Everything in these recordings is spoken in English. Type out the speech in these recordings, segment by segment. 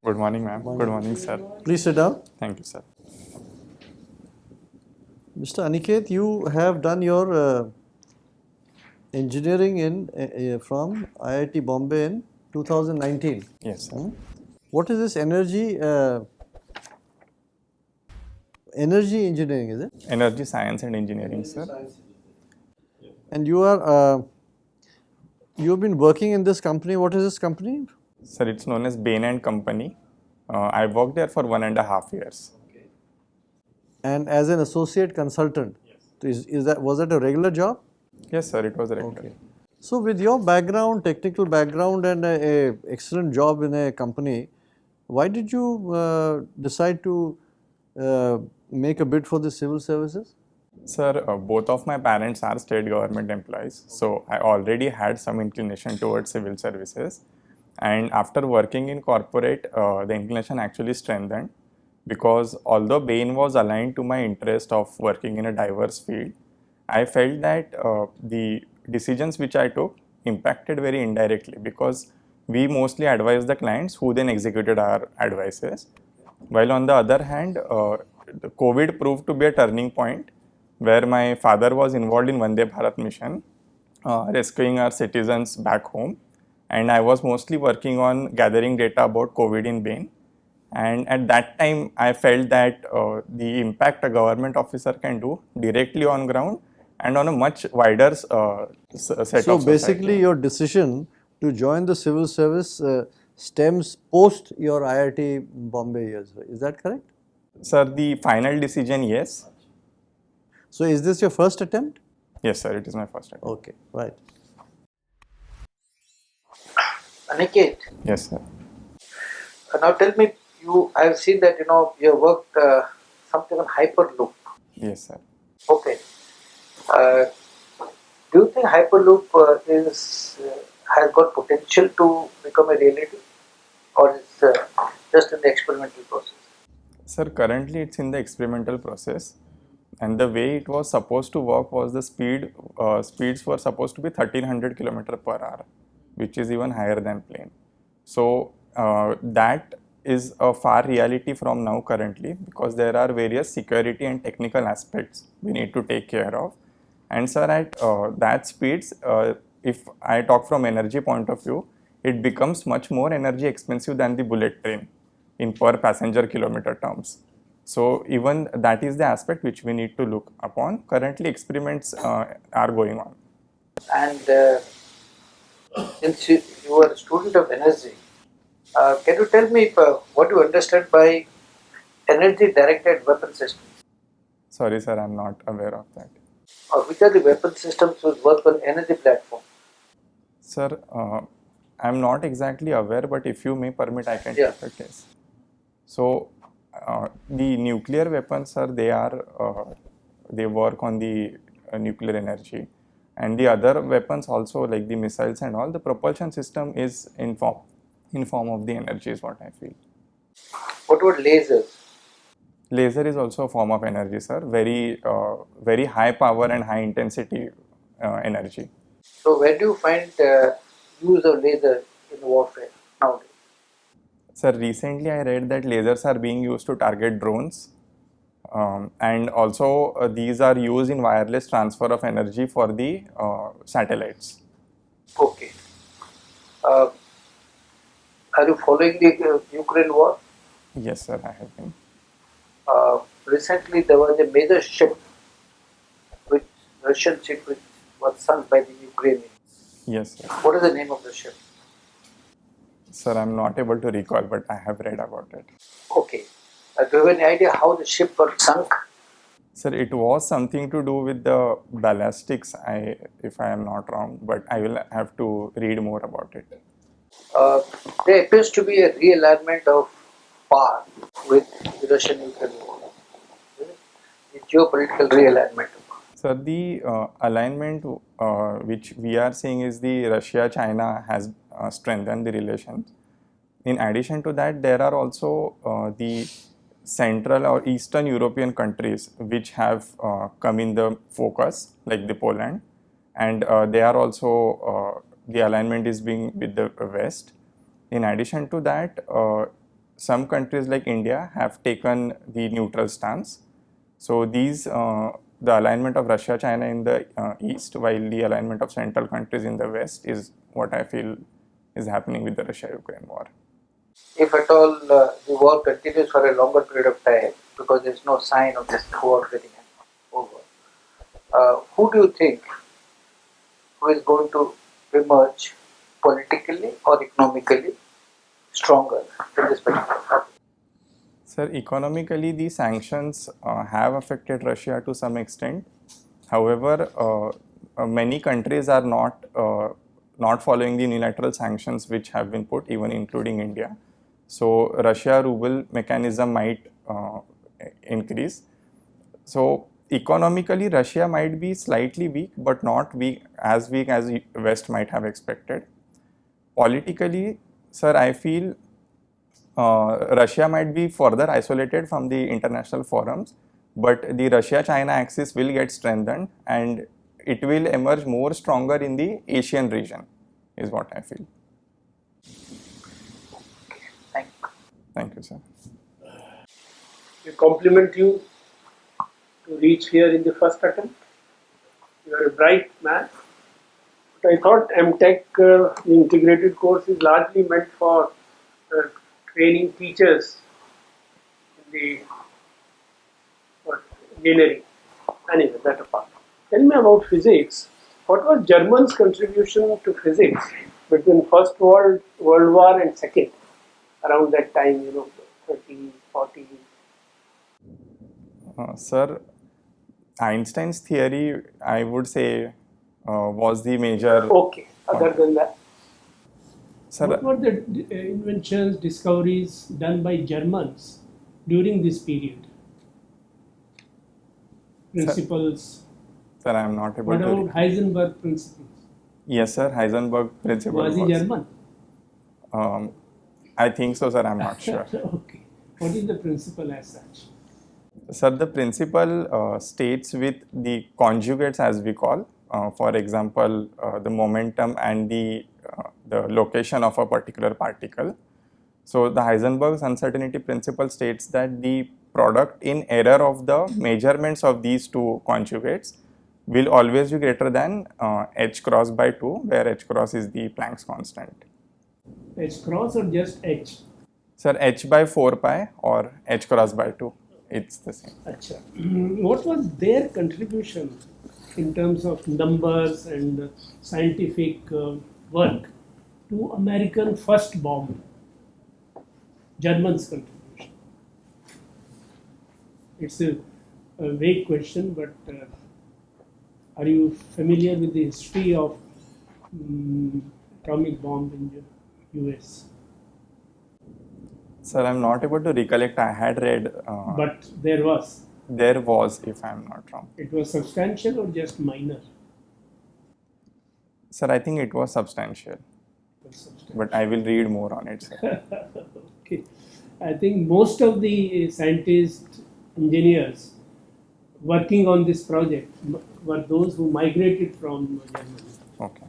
Good morning, ma'am. Good morning, sir. Please sit down. Thank you, sir. Mr. Aniket, you have done your engineering from IIT Bombay in 2019. Yes, sir. What is this energy engineering, is it? Energy Science and Engineering, sir. And you've been working in this company. What is this company? Sir, it's known as Bain and Company. I worked there for 1.5 years. And as an associate consultant. Was that a regular job? Yes, sir. It was regular. Okay. So with your background, technical background, and a excellent job in a company, why did you decide to make a bid for the civil services? Sir, both of my parents are state government employees, so I already had some inclination towards civil services. And after working in corporate, the inclination actually strengthened because although Bain was aligned to my interest of working in a diverse field, I felt that the decisions which I took impacted very indirectly because we mostly advised the clients who then executed our advices. While on the other hand, the COVID proved to be a turning point where my father was involved in Vande Bharat mission, rescuing our citizens back home. And I was mostly working on gathering data about COVID in Bain. And at that time, I felt that the impact a government officer can do directly on ground and on a much wider set of society. So basically, your decision to join the civil service stems post your IIT Bombay years. Is that correct? Sir, the final decision, yes. So is this your first attempt? Yes, sir, it is my first attempt. Okay, right. Aniket, Yes, sir. now tell me, I've seen that you have worked something on Hyperloop. Yes, sir. Okay. Do you think Hyperloop has got potential to become a reality, or is just in the experimental process? Sir, currently it's in the experimental process, and the way it was supposed to work was the speeds were supposed to be 1300 km per hour, which is even higher than plane. So that is a far reality from now currently because there are various security and technical aspects we need to take care of. And sir, at that speeds, if I talk from energy point of view, it becomes much more energy expensive than the bullet train in per passenger kilometer terms. So even that is the aspect which we need to look upon. Currently experiments are going on. And since you are a student of energy, can you tell me what you understand by energy directed weapon systems? Sorry sir, I am not aware of that. Which are the weapon systems which work on energy platform? Sir, I am not exactly aware, but if you may permit, I can take a case. So the nuclear weapons, sir, they work on the nuclear energy, and the other weapons also, like the missiles and all, the propulsion system is in form of the energy is what I feel. What about lasers? Laser is also a form of energy, sir. Very high power and high intensity energy. So where do you find use of laser in warfare nowadays? Sir, recently I read that lasers are being used to target drones, and also these are used in wireless transfer of energy for the satellites. Okay. Are you following the Ukraine war? Yes, sir, I have been. Recently there was a major ship, Russian ship, which was sunk by the Ukrainians. Yes, sir. What is the name of the ship? Sir, I'm not able to recall, but I have read about it. Okay. Do you have any idea how the ship got sunk? Sir, it was something to do with the ballistics, if I am not wrong, but I will have to read more about it. There appears to be a realignment of power with the Russian-Ukraine war. The geopolitical realignment. Sir, the alignment which we are seeing is the Russia-China has strengthened the relations. In addition to that, there are also the Central or Eastern European countries which have come in the focus, like the Poland, and they are also the alignment is being with the West. In addition to that, some countries like India have taken the neutral stance. So these, the alignment of Russia, China in the east, while the alignment of central countries in the west is what I feel is happening with the Russia-Ukraine war. If at all the war continues for a longer period of time, because there is no sign of this war getting over, who do you think who is going to emerge politically or economically stronger in this particular topic? Sir, economically, the sanctions have affected Russia to some extent. However, many countries are not following the unilateral sanctions which have been put, even including India. So, Russia ruble mechanism might increase. So, economically, Russia might be slightly weak, but not weak as West might have expected. Politically, sir, I feel Russia might be further isolated from the international forums, but the Russia-China axis will get strengthened and it will emerge more stronger in the Asian region, is what I feel. Thank you. Thank you, sir. We compliment you to reach here in the first attempt. You are a bright man. But I thought MTech, the integrated course, is largely meant for training teachers in the engineering. Anyway, that apart. Tell me about physics. What was Germany's contribution to physics between First World War and Second? Around that time, 30, 40. Sir, Einstein's theory, I would say, was the major. Okay, other than that. Sir, What were the inventions, discoveries done by Germans during this period? Principles. Sir, I am not able What to. about Heisenberg principles? Yes, sir. Heisenberg principle Was he German? I think so, sir. I'm not sure. Okay. What is the principle as such? Sir, the principle states with the conjugates, as we call, for example, the momentum and the location of a particular particle. So the Heisenberg's uncertainty principle states that the product in error of the measurements of these two conjugates will always be greater than h cross by 2, where h cross is the Planck's constant. H cross or just H? Sir, h by 4 pi or h cross by 2, it's the same. Achha. What was their contribution in terms of numbers and scientific work to American first bomb? German's contribution. It's a vague question, but are you familiar with the history of atomic bomb in the US? Sir, I'm not able to recollect. I had read. But there was. There was, if I'm not wrong. It was substantial or just minor? Sir, I think it was substantial. It was substantial. But I will read more on it, sir. Okay. I think most of the scientists, engineers working on this project were those who migrated from Germany. Okay.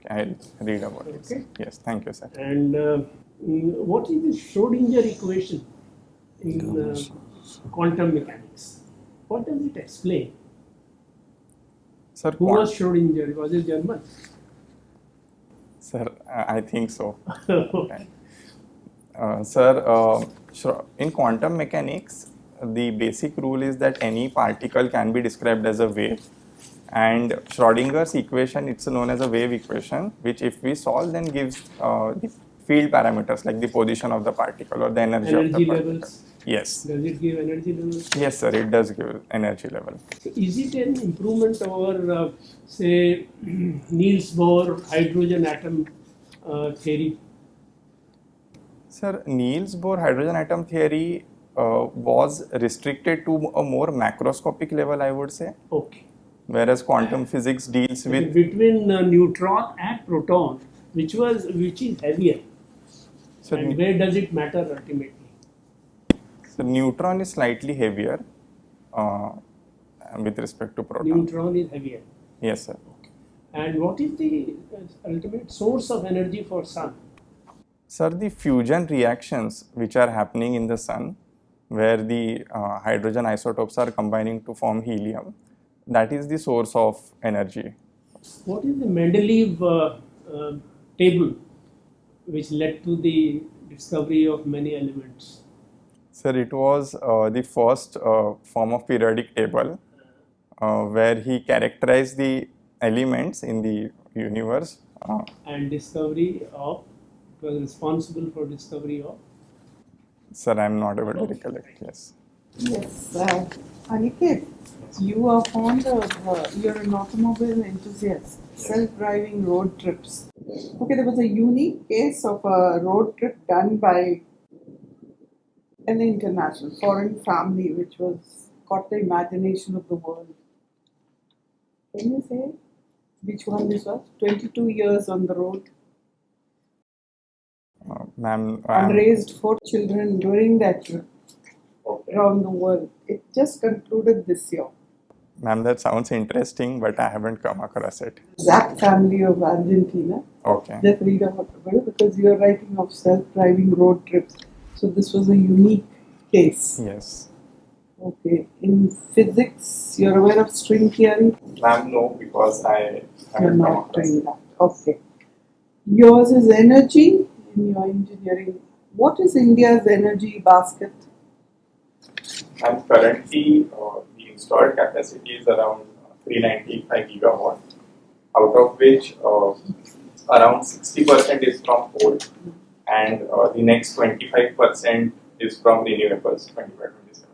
I'll read about it. Sir. Okay. Yes, thank you, sir. And what is the Schrodinger equation in quantum mechanics? What does it explain? Sir, Who was Schrodinger? Was it German? Sir, I think so. Okay. Sir, in quantum mechanics, the basic rule is that any particle can be described as a wave. And Schrodinger's equation, it's known as a wave equation, which if we solve, then gives the field parameters like the position of the particle or the energy of the particle. Levels. Yes. Does it give energy levels? Yes, sir, it does give energy level. So is it an improvement over, say, Niels Bohr hydrogen atom theory? Sir, Niels Bohr hydrogen atom theory was restricted to a more macroscopic level, I would say. Okay. Whereas quantum physics deals with Between neutron and proton, which is heavier, so and where does it matter ultimately? So neutron is slightly heavier with respect to proton. Neutron is heavier. Yes, sir. And what is the ultimate source of energy for sun? Sir, the fusion reactions which are happening in the sun, where the hydrogen isotopes are combining to form helium, that is the source of energy. What is the Mendeleev table which led to the discovery of many elements? Sir, it was the first form of periodic table where he characterized the elements in the universe. And discovery of, it was responsible for discovery of. Sir, I am not able to recollect. Yes. Yes, Aniket, you are fond of, you're an automobile enthusiast, self-driving road trips. Okay, there was a unique case of a road trip done by an international foreign family which was caught the imagination of the world. Can you say which one this was? 22 years on the road Ma'am, and raised 4 children during that trip around the world. It just concluded this year. ma'am, that sounds interesting, but I haven't come across it. Zach family of Argentina. Okay. Just read about it because you're writing of self-driving road trips. So this was a unique case. Yes. Okay. In physics, you're aware of string theory? Ma'am, no, because I You're haven't come not across doing it. that. Okay. Yours is energy in your engineering. What is India's energy basket? And currently, the installed capacity is around 395 gigawatt, out of which around 60% is from coal, and the next 25% is from renewables, 25-27,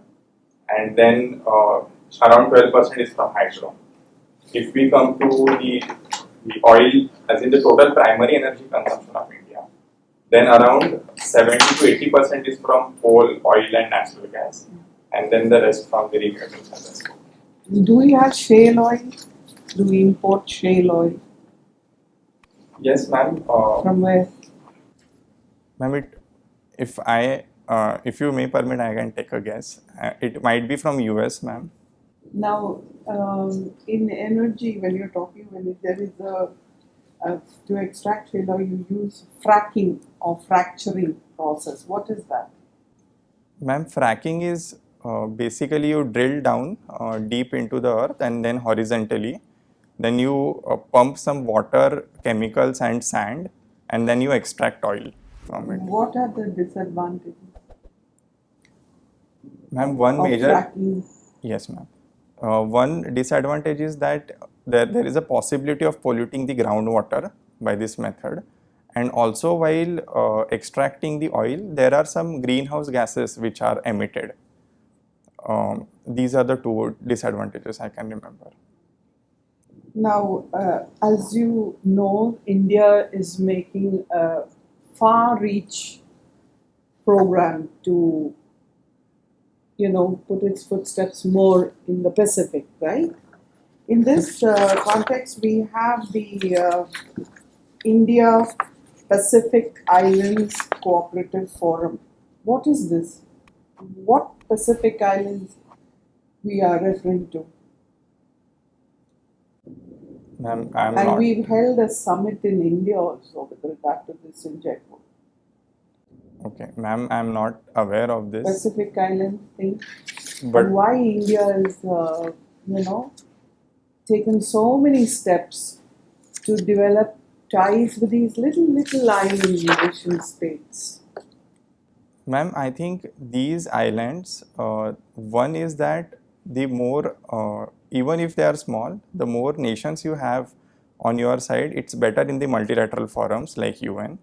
and then around 12% is from hydro. If we come to the oil, as in the total primary energy consumption of India, then around 70 to 80% is from coal, oil, and natural gas, and then the rest from the renewables as well. Do we have shale oil? Do we import shale oil? Yes, ma'am. From where? Ma'am, if you may permit, I can take a guess. It might be from US, ma'am. Now, in energy, when you're talking, when there is to extract shale oil, you use fracking or fracturing process. What is that? Ma'am, fracking is basically you drill down deep into the earth and then horizontally. Then you pump some water, chemicals, and sand, and then you extract oil from it. What are the disadvantages Ma'am, one of major. fracking? Yes, ma'am. One disadvantage is that there is a possibility of polluting the groundwater by this method, and also while extracting the oil, there are some greenhouse gases which are emitted. These are the two disadvantages I can remember. Now, as you know, India is making a far-reach program to, put its footsteps more in the Pacific, right? In this context, we have the India Pacific Islands Cooperative Forum. What is this? What Pacific Islands we are referring to? Ma'am, I'm And not. we've held a summit in India also with regard to this in Jaipur. Okay, ma'am, I'm not aware of this. Pacific Island thing. But And why India is, taken so many steps to develop ties with these little island nation states. ma'am, I think these islands, one is that the more, even if they are small, the more nations you have on your side, it's better in the multilateral forums like UN.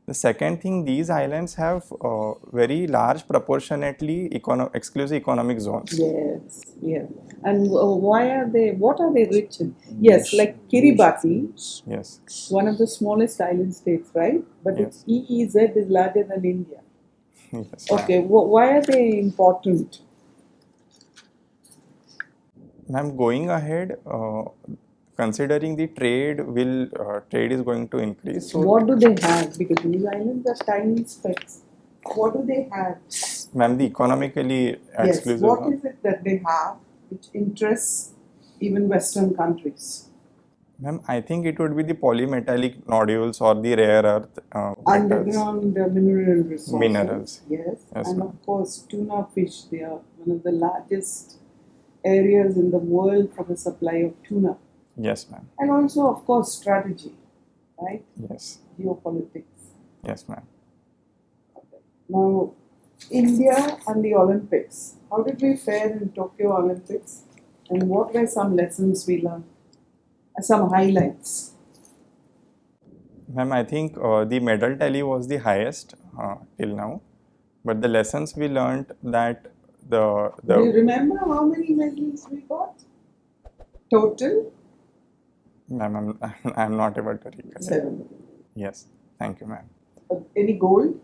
The second thing, these islands have very large proportionately exclusive economic zones. Yes. And what are they rich in? Yes, like Kiribati, Yes. one of the smallest island states, right? But its EEZ is larger than India. Yes. Okay, why are they important? Ma'am, going ahead, considering the trade is going to increase. So, What do they have? Because these islands are tiny specks. What do they have? ma'am, the economically Yes, exclusive what zone. is it that they have which interests even Western countries? Ma'am, I think it would be the polymetallic nodules or the rare earth metals. Underground mineral resources. Minerals. Yes, Yes, and ma'am. of course tuna fish. They are one of the largest areas in the world for the supply of tuna. Yes, ma'am. And also, of course, strategy, right? Yes. Geopolitics. Yes, ma'am. Now, India and the Olympics. How did we fare in Tokyo Olympics? And what were some lessons we learned? Some highlights. Ma'am, I think the medal tally was the highest till now, but the lessons we learned that Do you remember how many medals we got? Total? ma'am, I'm not able to recollect. 7. Yes, thank you, ma'am. Any gold?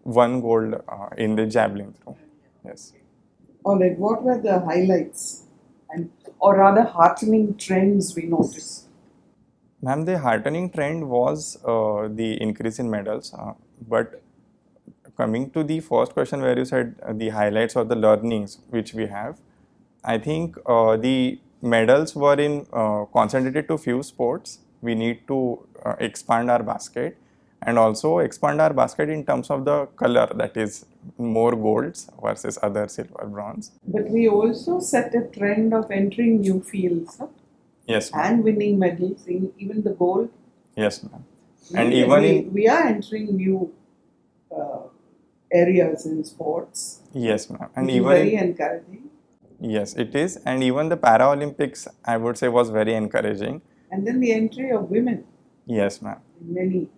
One gold in the javelin throw. Yes. Alright, what were the highlights? Or rather, heartening trends we noticed? Ma'am, the heartening trend was the increase in medals, but coming to the first question where you said the highlights or the learnings which we have, I think the medals were in concentrated to few sports. We need to expand our basket and also expand our basket in terms of the color, that is more golds versus other silver, bronze. But we also set a trend of entering new fields, huh? Yes, ma'am. And winning medals in even the gold. Yes, ma'am. And even we are entering new areas in sports. Yes, ma'am. And Which is even very encouraging. Yes, it is. And even the Paralympics, I would say, was very encouraging. And then the entry of women. Yes, ma'am. Many.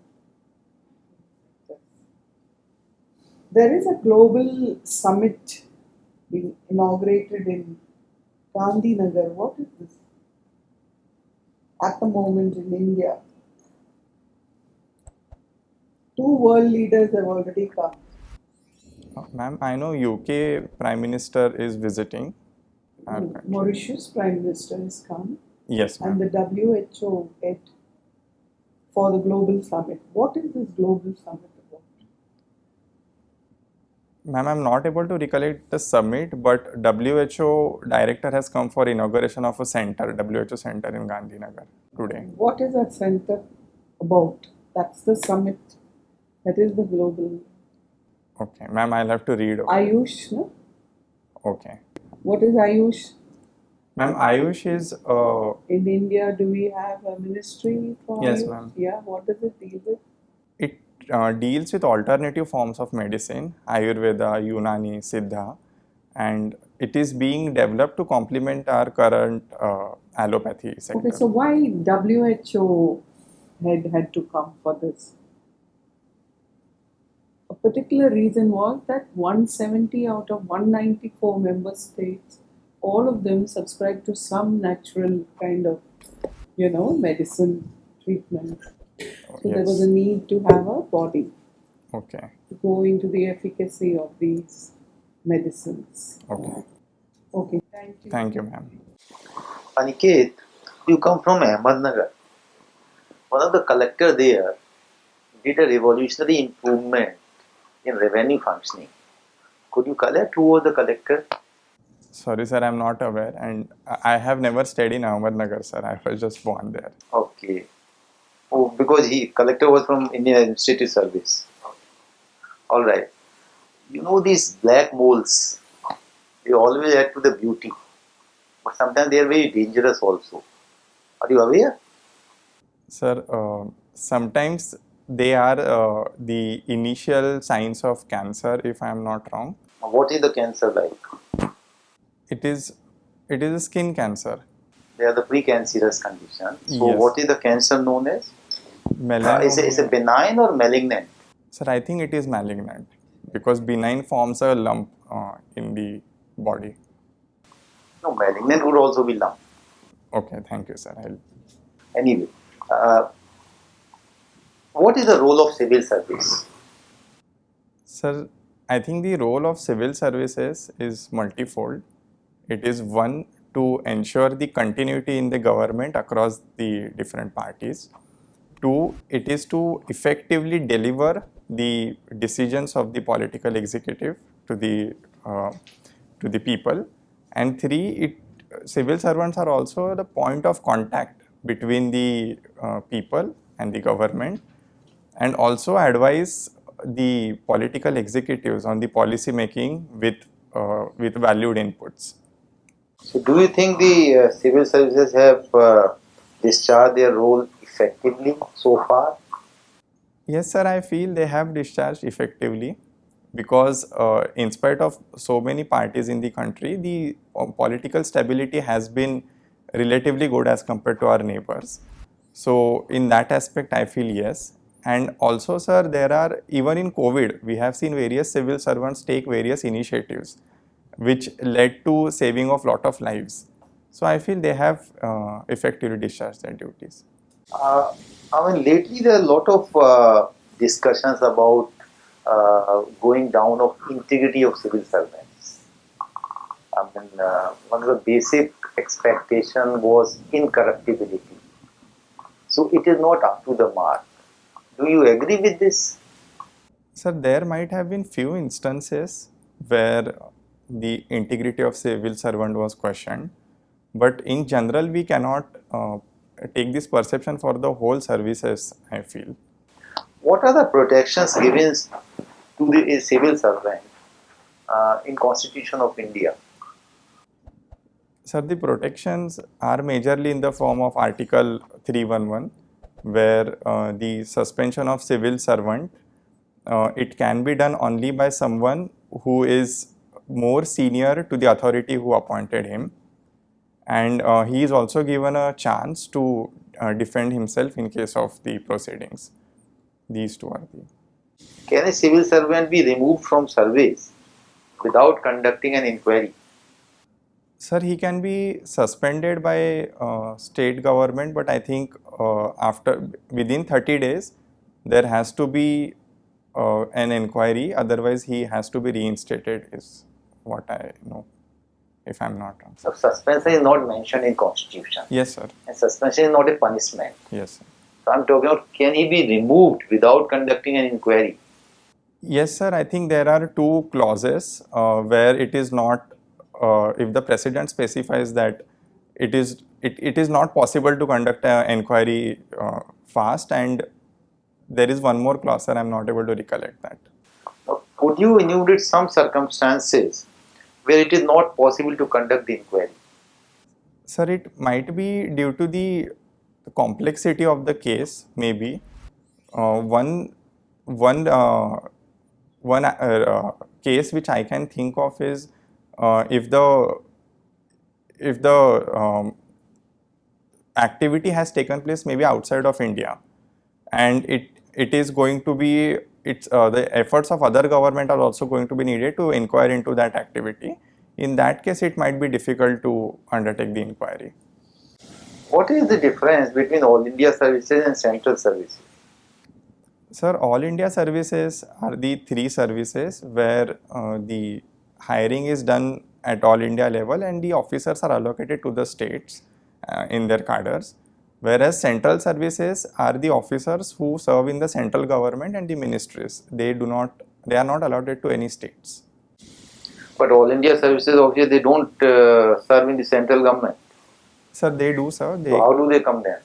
There is a global summit being inaugurated in Gandhinagar. What is this? At the moment in India. 2 world leaders have already come. Ma'am, I know UK Prime Minister is visiting our country. Mauritius Prime Minister has come. Yes, ma'am. And the WHO head for the global summit. What is this global summit about? Ma'am, I'm not able to recollect the summit, but WHO director has come for inauguration of a center, WHO center in Gandhinagar today. What is that center about? That's the summit. That is the global. Okay, ma'am, I'll have to read. Ayush, no? Okay. What is Ayush? Ma'am, Ayush is... In India, do we have a ministry for Yes, Ayush? ma'am. Yeah, what does it deal with? It deals with alternative forms of medicine, Ayurveda, Unani, Siddha, and it is being developed to complement our current allopathy sector. Okay, so why WHO had to come for this? A particular reason was that 170 out of 194 member states, all of them subscribe to some natural kind of, medicine treatment. So there was a need to have a body Okay. to go into the efficacy of these medicines. Okay. Okay, thank you. Thank you, ma'am. Aniket, you come from Ahmednagar. One of the collector there did a revolutionary improvement in revenue functioning. Could you collect who was the collector? Sorry, sir, I'm not aware, and I have never stayed in Ahmednagar, sir. I was just born there. Okay. Oh, because collector was from Indian Administrative Service. All right. You know these black moles, they always add to the beauty, but sometimes they are very dangerous also. Are you aware? Sir, sometimes they are the initial signs of cancer, if I am not wrong. What is the cancer like? It is a skin cancer. They are the precancerous condition. So Yes. what is the cancer known as? Melanoma. Is it benign or malignant? Sir, I think it is malignant because benign forms a lump in the body. No, malignant would also be lump. Okay, thank you, sir. Anyway, what is the role of civil service? Sir, I think the role of civil services is multifold. It is one, to ensure the continuity in the government across the different parties. 2, it is to effectively deliver the decisions of the political executive to the people. And 3, civil servants are also the point of contact between the people and the government, and also advise the political executives on the policy making with valued inputs. So, do you think the civil services have discharged their role effectively so far? Yes, sir, I feel they have discharged effectively because, in spite of so many parties in the country, the political stability has been relatively good as compared to our neighbors. So, in that aspect, I feel yes. And also, sir, there are, even in COVID, we have seen various civil servants take various initiatives which led to saving of lot of lives. So, I feel they have effectively discharged their duties. Uh, I mean, lately there are a lot of discussions about going down of integrity of civil servants. I mean, one of the basic expectation was incorruptibility. So it is not up to the mark. Do you agree with this? Sir, there might have been few instances where the integrity of civil servant was questioned, but in general we cannot take this perception for the whole services, I feel. What are the protections given to the civil servant in Constitution of India? Sir, the protections are majorly in the form of Article 311, where the suspension of civil servant, it can be done only by someone who is more senior to the authority who appointed him, and he is also given a chance to defend himself in case of the proceedings. These two are the. Can a civil servant be removed from service without conducting an inquiry? Sir, he can be suspended by state government, but I think within 30 days there has to be an inquiry. Otherwise, he has to be reinstated. Is what I know, if I'm not wrong. So suspension is not mentioned in Constitution. Yes, sir. And suspension is not a punishment. Yes, sir. So I'm talking about, can he be removed without conducting an inquiry? Yes, sir. I think there are two clauses where it is not. If the president specifies that it is not possible to conduct an inquiry fast, and there is one more clause, sir. I'm not able to recollect that. Now, could you enumerate some circumstances where it is not possible to conduct the inquiry? Sir, it might be due to the complexity of the case. Maybe one case which I can think of is if the activity has taken place maybe outside of India, and it is going to be the efforts of other government are also going to be needed to inquire into that activity. In that case, it might be difficult to undertake the inquiry. What is the difference between All India services and central services? Sir, All India services are the three services where the hiring is done at All India level and the officers are allocated to the states in their cadres, whereas central services are the officers who serve in the central government and the ministries. They are not allotted to any states. But All India services, obviously, they don't serve in the central government. Sir, they do, sir. So how do they come there?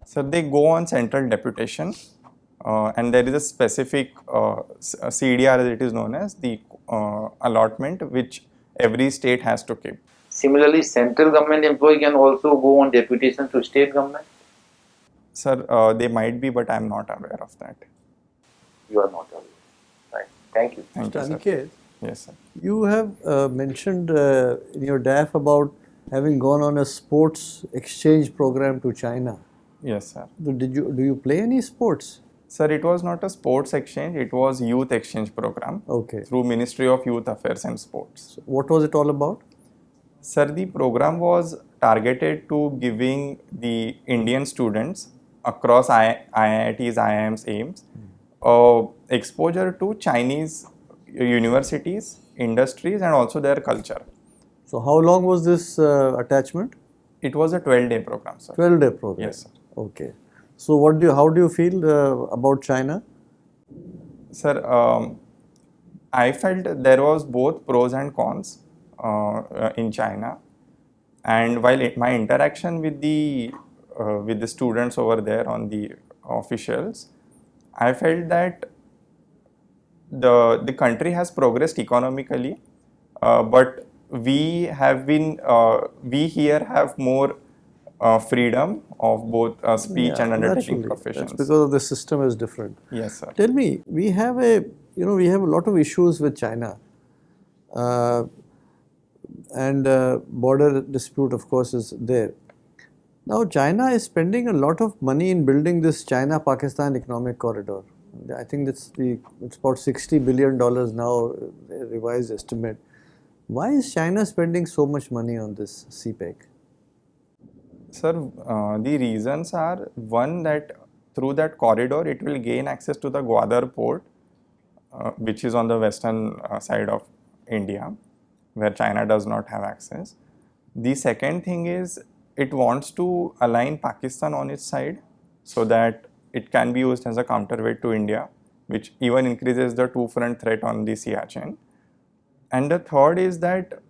Sir, they go on central deputation, and there is a specific CDR, as it is known as, the allotment which every state has to keep. Similarly, central government employee can also go on deputation to state government? Sir, they might be, but I am not aware of that. You are not aware. Right. Thank you. Thank you, sir. Aniket, Yes, sir. you have mentioned in your DAF about having gone on a sports exchange program to China. Yes, sir. Do you play any sports? Sir, it was not a sports exchange, it was youth exchange program Okay. through Ministry of Youth Affairs and Sports. What was it all about? Sir, the program was targeted to giving the Indian students across IITs, IIMs, AIMS exposure to Chinese universities, industries, and also their culture. So how long was this attachment? It was a 12-day program, sir. 12-day program. Yes, sir. Okay. So how do you feel about China? Sir, I felt there was both pros and cons in China, and while my interaction with the with the students over there on the officials, I felt that the country has progressed economically, but we here have more freedom of both speech and undertaking naturally. professions. That's because the system is different. Yes, sir. Tell me, we have a lot of issues with China, and border dispute, of course, is there. Now, China is spending a lot of money in building this China-Pakistan economic corridor. I think it's about $60 billion now, a revised estimate. Why is China spending so much money on this CPEC? Sir, the reasons are, one, that through that corridor it will gain access to the Gwadar port, which is on the western side of India, where China does not have access. The second thing is, it wants to align Pakistan on its side so that it can be used as a counterweight to India, which even increases the two-front threat on the Siachen. And the third is that,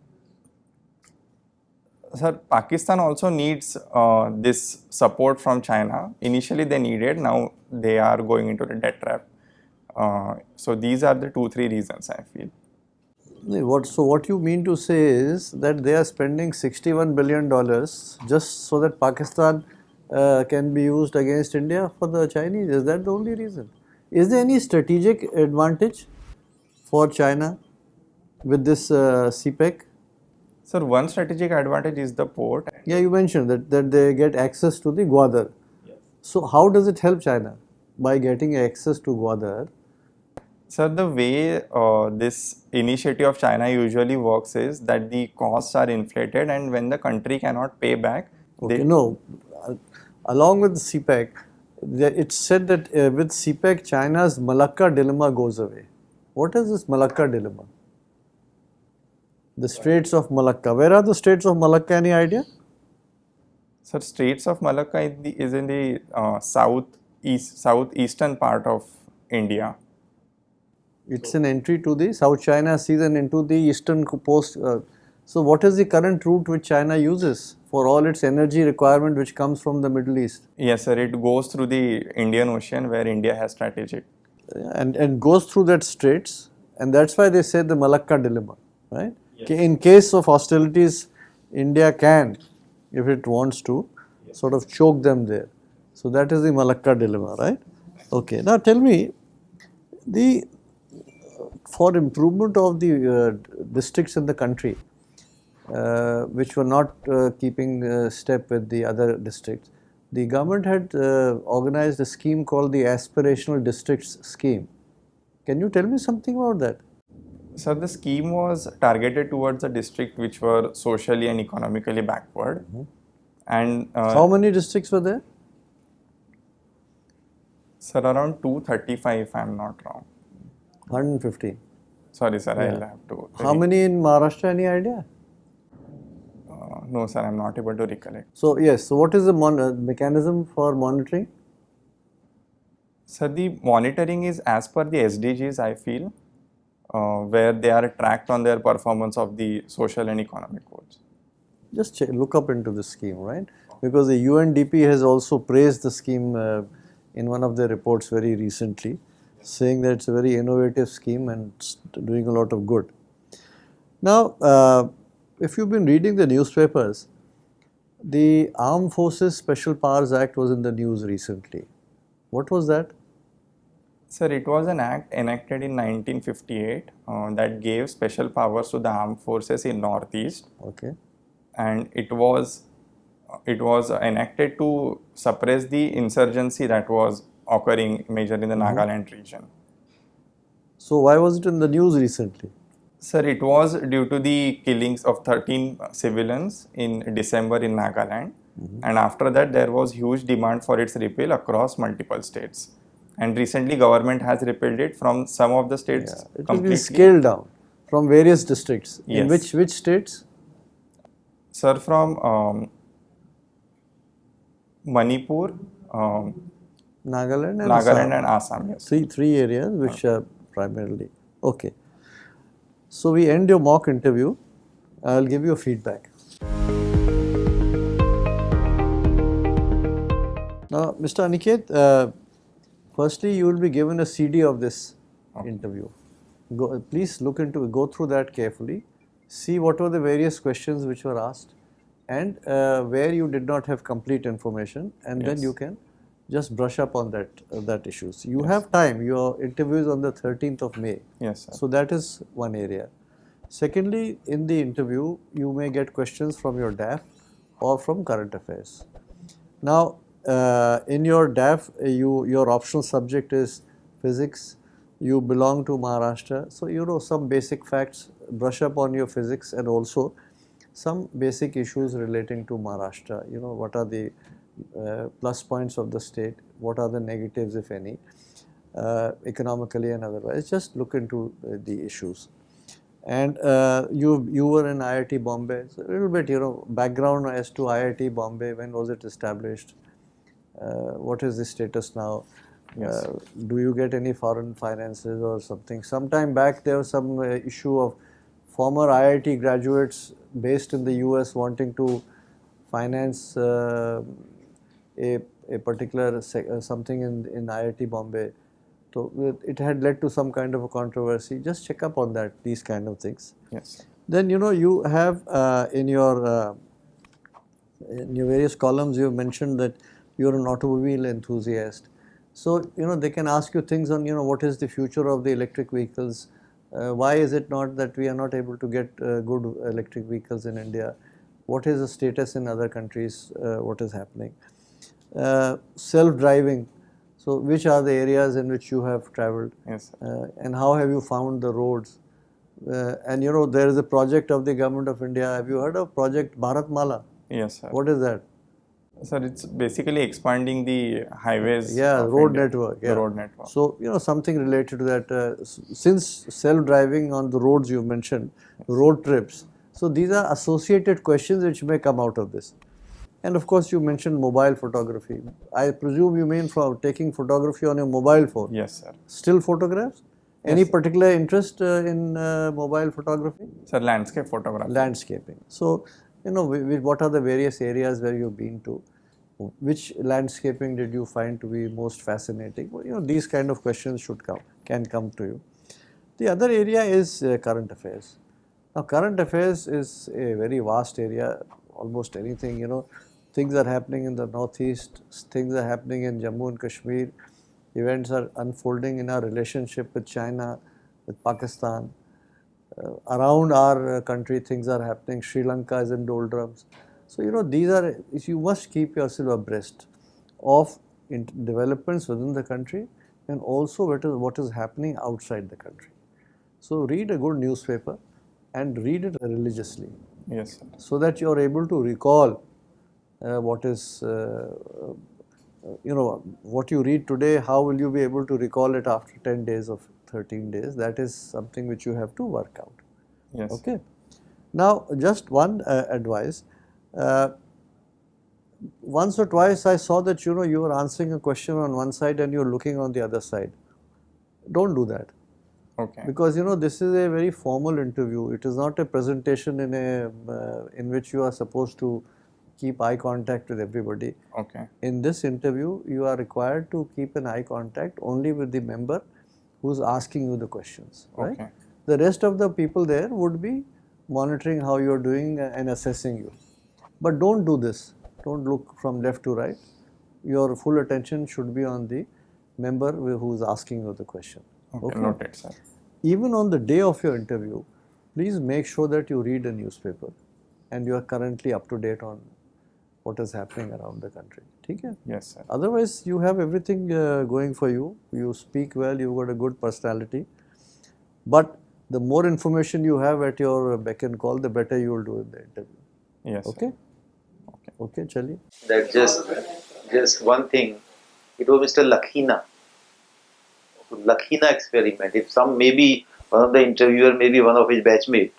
sir, Pakistan also needs this support from China. Initially they needed, now they are going into the debt trap. So these are the 2-3 reasons I feel. So what you mean to say is that they are spending $61 billion just so that Pakistan can be used against India for the Chinese? Is that the only reason? Is there any strategic advantage for China with this CPEC? Sir, one strategic advantage is the port. Yeah, you mentioned that they get access to the Gwadar. Yes. So how does it help China by getting access to Gwadar? Sir, the way this initiative of China usually works is that the costs are inflated, and when the country cannot pay back, along with the CPEC, it's said that with CPEC, China's Malacca dilemma goes away. What is this Malacca dilemma? The Straits of Malacca. Where are the Straits of Malacca? Any idea? Sir, Straits of Malacca is in the southeastern part of India. It's an entry to the South China Sea and into the eastern coast. So what is the current route which China uses for all its energy requirement which comes from the Middle East? Yes, sir. It goes through the Indian Ocean, where India has strategic. And goes through that straits, and that's why they say the Malacca dilemma, right? Yes. In case of hostilities, India can, if it wants to, sort of choke them there. So that is the Malacca dilemma, right? Okay. Now tell me, for improvement of the districts in the country, which were not keeping step with the other districts, the government had organized a scheme called the Aspirational Districts Scheme. Can you tell me something about that? Sir, the scheme was targeted towards the district which were socially and economically backward. Mm-hmm. And how many districts were there? Sir, around 235 if I am not wrong. 115. Sorry, sir, Yeah. I'll have to. How many in Maharashtra? Any idea? No, sir, I'm not able to recollect. So yes, so what is the mechanism for monitoring? Sir, the monitoring is as per the SDGs, I feel, where they are tracked on their performance of the social and economic goals. Just look up into the scheme, right? Because the UNDP has also praised the scheme in one of their reports very recently, saying that it's a very innovative scheme and it's doing a lot of good. Now, if you've been reading the newspapers, the Armed Forces Special Powers Act was in the news recently. What was that? Sir, it was an act enacted in 1958 that gave special powers to the armed forces in Northeast. Okay. And it was enacted to suppress the insurgency that was occurring majorly in the Nagaland region. So why was it in the news recently? Sir, it was due to the killings of 13 civilians in December in Nagaland. And after that, there was huge demand for its repeal across multiple states. And recently, government has repealed it from some of the states It has completely. been scaled down from various districts. Yes. In which states? Sir, from Manipur, Nagaland and Nagaland and Assam. Yes. Three areas which are primarily. Okay. So we end your mock interview. I'll give you a feedback. Now, Mr. Aniket, firstly, you will be given a CD of this interview. Please go through that carefully, see what were the various questions which were asked, and where you did not have complete information, and then Yes. you can just brush up on that issues. You have time. Your interview is on the 13th of May. Yes, sir. So that is one area. Secondly, in the interview, you may get questions from your DAF or from current affairs. Now, in your DAF, your optional subject is physics. You belong to Maharashtra, so you know some basic facts. Brush up on your physics and also some basic issues relating to Maharashtra. You know, what are the plus points of the state? What are the negatives, if any, economically and otherwise? Just look into the issues. And you were in IIT Bombay, so a little bit, you know, background as to IIT Bombay. When was it established? What is the status now? Yes. Do you get any foreign finances or something? Sometime back there was some issue of former IIT graduates based in the US wanting to finance a particular something in IIT Bombay. So it had led to some kind of a controversy. Just check up on that, these kind of things. Yes. Then you know you have in your various columns you have mentioned that you are an automobile enthusiast. So you know they can ask you things on, you know, what is the future of the electric vehicles? Why is it not that we are not able to get good electric vehicles in India? What is the status in other countries? What is happening? Self-driving. So which are the areas in which you have traveled? Yes, And how have you found the roads? And you know there is a project of the government of India. Have you heard of project Bharatmala? Yes, sir. What is that? Sir, it's basically expanding the highways. Yeah, of road India, network. Yeah. The road network. So you know something related to that. Since self-driving on the roads you mentioned, road trips. So these are associated questions which may come out of this. And of course you mentioned mobile photography. I presume you mean from taking photography on your mobile phone. Yes, sir. Still photographs? Any Yes, sir. particular interest in mobile photography? Sir, landscape photography. Landscaping. So, you know, what are the various areas where you've been to? Which landscaping did you find to be most fascinating? Well, you know, these kind of questions can come to you. The other area is current affairs. Now, current affairs is a very vast area. Almost anything, you know, things are happening in the northeast, things are happening in Jammu and Kashmir, events are unfolding in our relationship with China, with Pakistan. Around our country, things are happening. Sri Lanka is in doldrums. So, you know, you must keep yourself abreast of developments within the country and also what is happening outside the country. So, read a good newspaper and read it religiously. Yes, sir. So that you are able to recall what is, you know, what you read today, how will you be able to recall it after 10 days or 13 days? That is something which you have to work out. Yes. Okay. Now, just one advice. Once or twice I saw that, you know, you were answering a question on one side and you're looking on the other side. Don't do that. Okay. Because you know this is a very formal interview. It is not a presentation in which you are supposed to keep eye contact with everybody. Okay. In this interview, you are required to keep an eye contact only with the member who's asking you the questions. Right? Okay. The rest of the people there would be monitoring how you are doing and assessing you. But don't do this. Don't look from left to right. Your full attention should be on the member who is asking you the question. Okay. Noted, sir. Even on the day of your interview, please make sure that you read a newspaper and you are currently up to date on what is happening around the country. Okay? Yes, sir. Otherwise, you have everything going for you. You speak well, you've got a good personality. But the more information you have at your beck and call, the better you will do in the interview. Yes, sir. Okay? Okay, chaliye. That just one thing. It was Mr. Lakhina. Lakhina experiment. If maybe one of the interviewer, maybe one of his batchmate.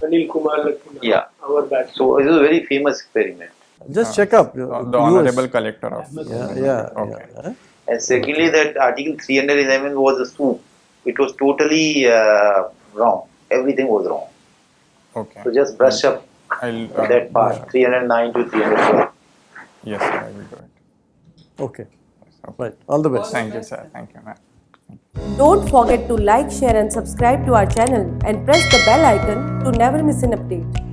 Anil Kumar Lakhina, Yeah. our batch. So it was a very famous experiment. Just check up. The Honorable Collector of. Okay. Yeah. And secondly, that Article 311 was a soup. It was totally wrong. Everything was wrong. Okay. So just brush up I'll that part. 309 to 312. Yes, sir. I will do it. Okay. Right. All the best. Thank you, sir. Thank you, ma'am. Don't forget to like, share and subscribe to our channel and press the bell icon to never miss an update.